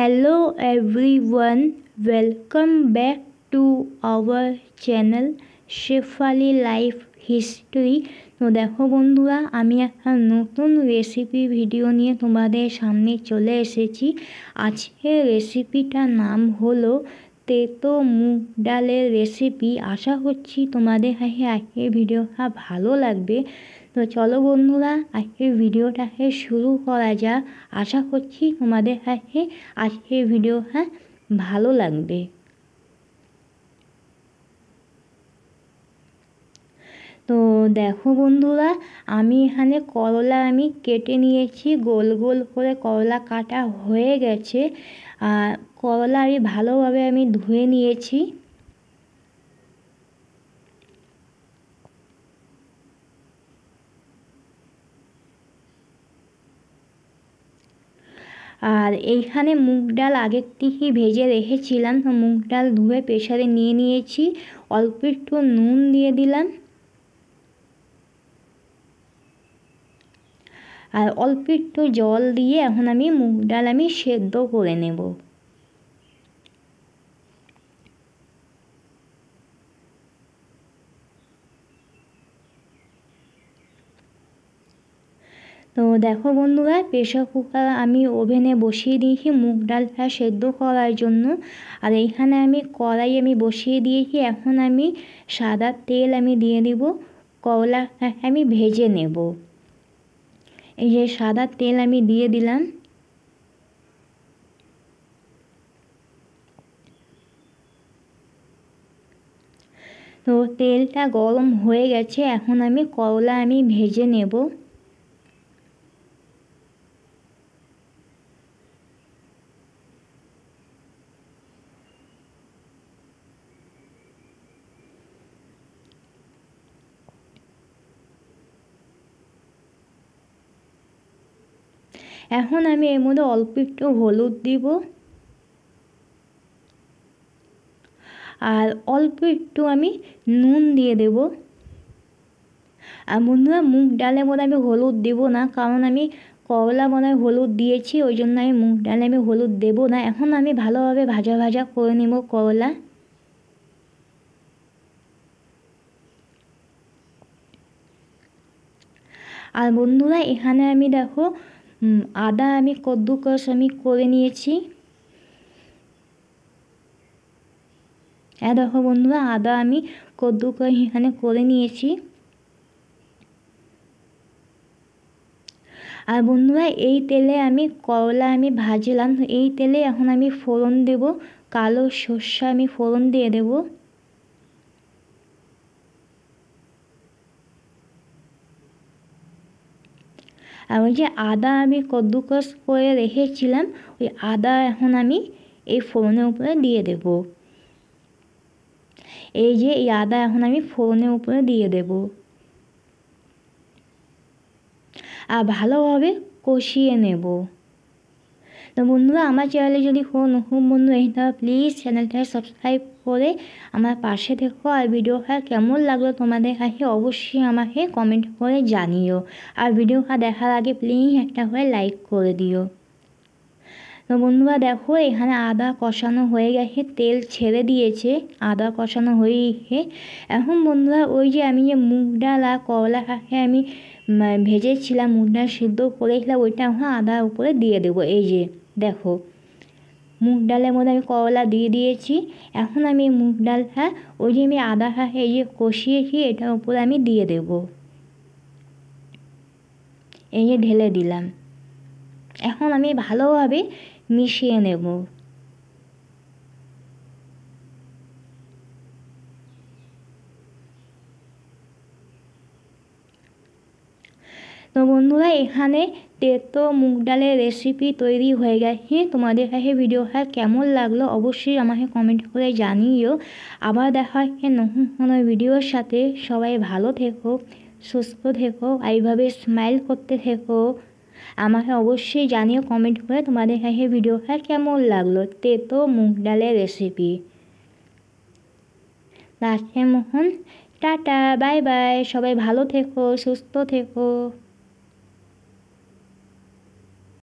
Hello everyone, welcome back to our channel Shefali life history. তো দেখো বন্ধুরা, আমি একটা নতুন রেসিপি ভিডিও নিয়ে তোমাদের সামনে চলে এসেছি। আজকের রেসিপিটার নাম হলো তেতো মুগ ডালের রেসিপি। আশা করছি তোমাদের আজকের ভিডিওটা ভালো লাগবে। তো চলো বন্ধুরা, আজকের ভিডিওটাকে শুরু করা যাক। আশা করছি তোমাদের কাছে আজকের ভিডিওটা ভালো লাগবে। তো দেখো বন্ধুরা, আমি এখানে করলা কেটে নিয়েছি, গোল গোল করে করলা কাটা হয়ে গেছে। আর করলা ভালোভাবে ধুয়ে নিয়েছি। আর এইখানে মুগ ডাল আগের থেকেই ভেজে রেখেছিলাম। তো মুগ ডাল ধুয়ে প্রেসারে নিয়ে নিয়েছি, অল্প একটু নুন দিয়ে দিলাম আর অল্প একটু জল দিয়ে এখন আমি মুগ ডাল সেদ্ধ করে নেব। তো দেখো বন্ধুরা, প্রেসার কুকার আমি ওভেনে বসিয়ে দিয়েছি মুগ ডালটা সেদ্ধ করার জন্য। আর এইখানে কড়াই বসিয়ে দিয়েছি। এখন সাদা তেল দিয়ে দিব, করলা ভেজে নেব। এই যে সাদা তেল দিয়ে দিলাম। তো তেলটা গরম হয়ে গেছে, এখন করলা ভেজে নেব। এখন এর মধ্যে অল্প একটু হলুদ দিব আর অল্প একটু নুন দিয়ে দেব। আর বন্ধুরা, মুগ ডালের মধ্যে হলুদ দেব না, কারণ করলা হলুদ দিয়েছি, ওই জন্য মুগ ডালে হলুদ দেব না। এখন ভালোভাবে ভাজা ভাজা করে নেব করলা। আর বন্ধুরা, এখানে দেখো আদা কদ্দুকস করে নিয়েছি। দেখো বন্ধুরা, আদা কদ্দুকস এখানে করে নিয়েছি। আর বন্ধুরা, এই তেলে করলা ভাজলাম। এই তেলে এখন ফোড়ন দেব, কালো সর্ষে ফোড়ন দিয়ে দেব। আর ওই যে আদা কদ্দুকস করে রেখেছিলাম, ওই আদা এখন এই ফোড়নের উপরে দিয়ে দেব। এই যে এই আদা এখন ফোড়নের উপরে দিয়ে দেব আর ভালোভাবে কষিয়ে নেব। তো বন্ধুরা, আমার চ্যানেলে যদি কোনো নতুন বন্ধু এই তাহলে প্লিজ চ্যানেলটা সাবস্ক্রাইব করে আমার পাশে থেকো। আর ভিডিওটা কেমন লাগলো তোমাদের কাছে অবশ্যই আমাকে কমেন্ট করে জানিও। আর ভিডিওটা দেখার আগে প্লিজ একটা করে লাইক করে দিও। তো বন্ধুরা দেখো, এখানে আদা কষানো হয়ে গেছে, তেল ছেড়ে দিয়েছে, আদা কষানো হয়ে গেছে। এখন বন্ধুরা, ওই যে যে মুগ ডাল আর করলা ভেজেছিলাম, মুগ ডাল সিদ্ধ করেছিলাম, ওইটা এখন আদার উপরে দিয়ে দেবো। এই যে দেখো, মুগ ডালের মধ্যে করলা দিয়ে দিয়েছি। এখন মুগ ডালটা ওই যে আদা এই যে কষিয়েছি, এটার উপরে দিয়ে দেব। এই যে ঢেলে দিলাম। এখন ভালোভাবে মিশিয়ে নেব। তো বন্ধুরা, এখানে তেতো মুগ ডালের রেসিপি তৈরি হয়ে গেছে। তোমাদের কাছে ভিডিওটা কেমন লাগলো অবশ্যই আমাকে কমেন্ট করে জানিও। আবার দেখা হচ্ছে নতুন কোনো ভিডিওর সাথে। সবাই ভালো থেকো, সুস্থ থেকো, এইভাবে স্মাইল করতে থেকো। আমাকে অবশ্যই জানিও কমেন্ট করে তোমাদের কাছে ভিডিওটা কেমন লাগলো তেতো মুগ ডালের রেসিপি। আজকের মতন টাটা, বাই বাই। সবাই ভালো থেকো, সুস্থ থেকো।